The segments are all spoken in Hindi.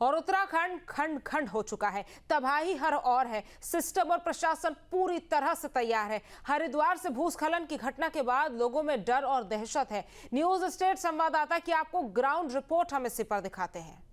और उत्तराखंड खंड खंड हो चुका है। तबाही हर ओर है। सिस्टम और प्रशासन पूरी तरह से तैयार है। हरिद्वार से भूस्खलन की घटना के बाद लोगों में डर और दहशत है। न्यूज स्टेट संवाददाता की आपको ग्राउंड रिपोर्ट हम इसी पर दिखाते हैं।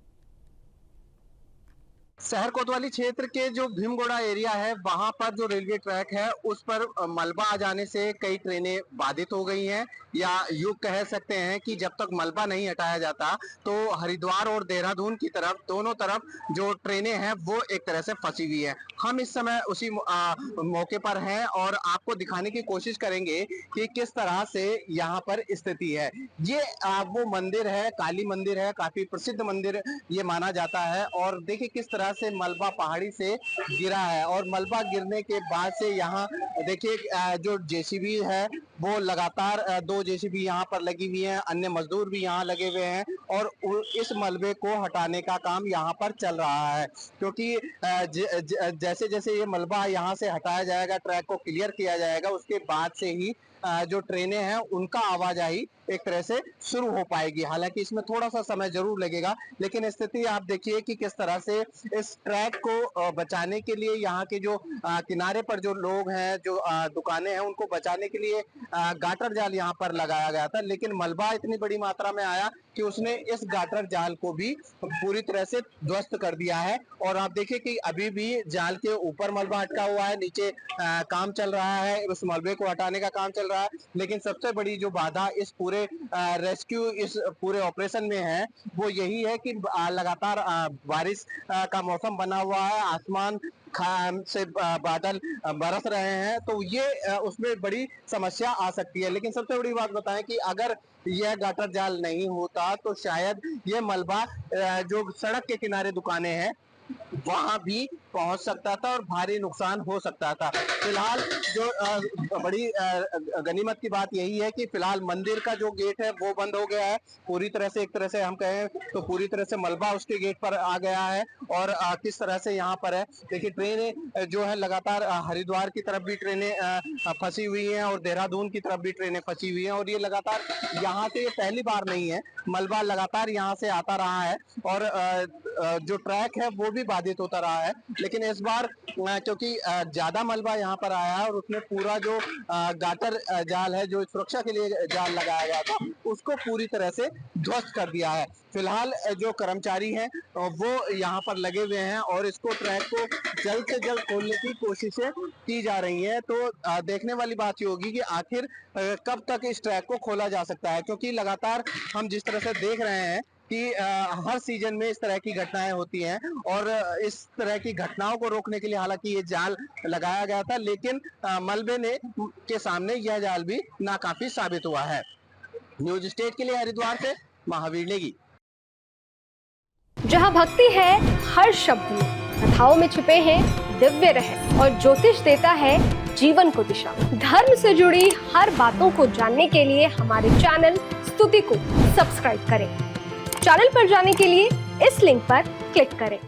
शहर कोतवाली क्षेत्र के जो भीमगोड़ा एरिया है, वहां पर जो रेलवे ट्रैक है उस पर मलबा आ जाने से कई ट्रेनें बाधित हो गई हैं, या यूं कह सकते हैं कि जब तक मलबा नहीं हटाया जाता तो हरिद्वार और देहरादून की तरफ दोनों तरफ जो ट्रेनें हैं वो एक तरह से फंसी हुई है। हम इस समय उसी मौके पर हैं और आपको दिखाने की कोशिश करेंगे कि किस तरह से यहाँ पर स्थिति है। ये वो मंदिर है, काली मंदिर है, काफी प्रसिद्ध मंदिर ये माना जाता है। और देखिए किस तरह से मलबा पहाड़ी से गिरा है, और मलबा गिरने के बाद से यहाँ देखिए जो जेसीबी है वो लगातार दो जेसीबी यहाँ पर लगी हुई हैं, अन्य मजदूर भी यहाँ लगे हुए हैं और इस मलबे को हटाने का काम यहाँ पर चल रहा है। क्योंकि जैसे जैसे ये मलबा यहाँ से हटाया जाएगा, ट्रैक को क्लियर किया जाएगा, उसके बाद से ही जो ट्रेनें हैं उनका आवाजाही एक तरह से शुरू हो पाएगी। हालांकि इसमें थोड़ा सा समय जरूर लगेगा, लेकिन स्थिति आप देखिए कि किस तरह से इस ट्रैक को बचाने के लिए यहाँ के जो किनारे पर जो लोग हैं, जो दुकानें हैं, उनको बचाने के लिए गाटर जाल यहाँ पर लगाया गया था। लेकिन मलबा इतनी बड़ी मात्रा में आया कि उसने इस गाटर जाल को भी पूरी तरह से ध्वस्त कर दिया है। और आप देखिए कि अभी भी जाल के ऊपर मलबा अटका हुआ है, नीचे काम चल रहा है, उस मलबे को हटाने का काम चल रहा है। लेकिन सबसे बड़ी जो बाधा इस पूरे रेस्क्यू, इस पूरे ऑपरेशन में है, वो यही है कि लगातार बारिश का मौसम बना हुआ है, आसमान से बादल बरस रहे हैं, तो ये उसमें बड़ी समस्या आ सकती है। लेकिन सबसे बड़ी बात बताएं कि अगर यह गाटर जाल नहीं होता तो शायद ये मलबा जो सड़क के किनारे दुकानें हैं वहां भी पहुंच सकता था और भारी नुकसान हो सकता था। फिलहाल जो बड़ी गनीमत की बात यही है कि फिलहाल मंदिर का जो गेट है वो बंद हो गया है पूरी तरह से। एक तरह से हम कहें तो पूरी तरह से मलबा उसके गेट पर आ गया है। और किस तरह से यहाँ पर है देखिए, ट्रेनें जो है लगातार हरिद्वार की तरफ भी ट्रेनें फंसी हुई हैं और देहरादून की तरफ भी ट्रेनें फंसी हुई हैं। और ये लगातार यहाँ से ये पहली बार नहीं है, मलबा लगातार यहाँ से आता रहा है और जो ट्रैक है वो भी बाधित होता रहा है। लेकिन इस बार क्योंकि ज्यादा मलबा यहाँ पर आया है और उसने पूरा जो गाटर जाल है, जो सुरक्षा के लिए जाल लगाया गया था, उसको पूरी तरह से ध्वस्त कर दिया है। फिलहाल जो कर्मचारी हैं वो यहाँ पर लगे हुए हैं और इसको ट्रैक को जल्द से जल्द खोलने की कोशिशें की जा रही हैं। तो देखने वाली बात ये होगी कि आखिर कब तक इस ट्रैक को खोला जा सकता है। क्योंकि लगातार हम जिस तरह से देख रहे हैं कि हर सीजन में इस तरह की घटनाएं होती हैं और इस तरह की घटनाओं को रोकने के लिए हालांकि ये जाल लगाया गया था, लेकिन मलबे ने के सामने यह जाल भी नाकाफी साबित हुआ है। न्यूज स्टेट के लिए हरिद्वार से महावीर नेगी। जहाँ भक्ति है हर शब्द में, कथाओं में छुपे हैं दिव्य रहस्य और ज्योतिष देता है जीवन को दिशा। धर्म से जुड़ी हर बातों को जानने के लिए हमारे चैनल स्तुति को सब्सक्राइब करें। चैनल पर जाने के लिए इस लिंक पर क्लिक करें।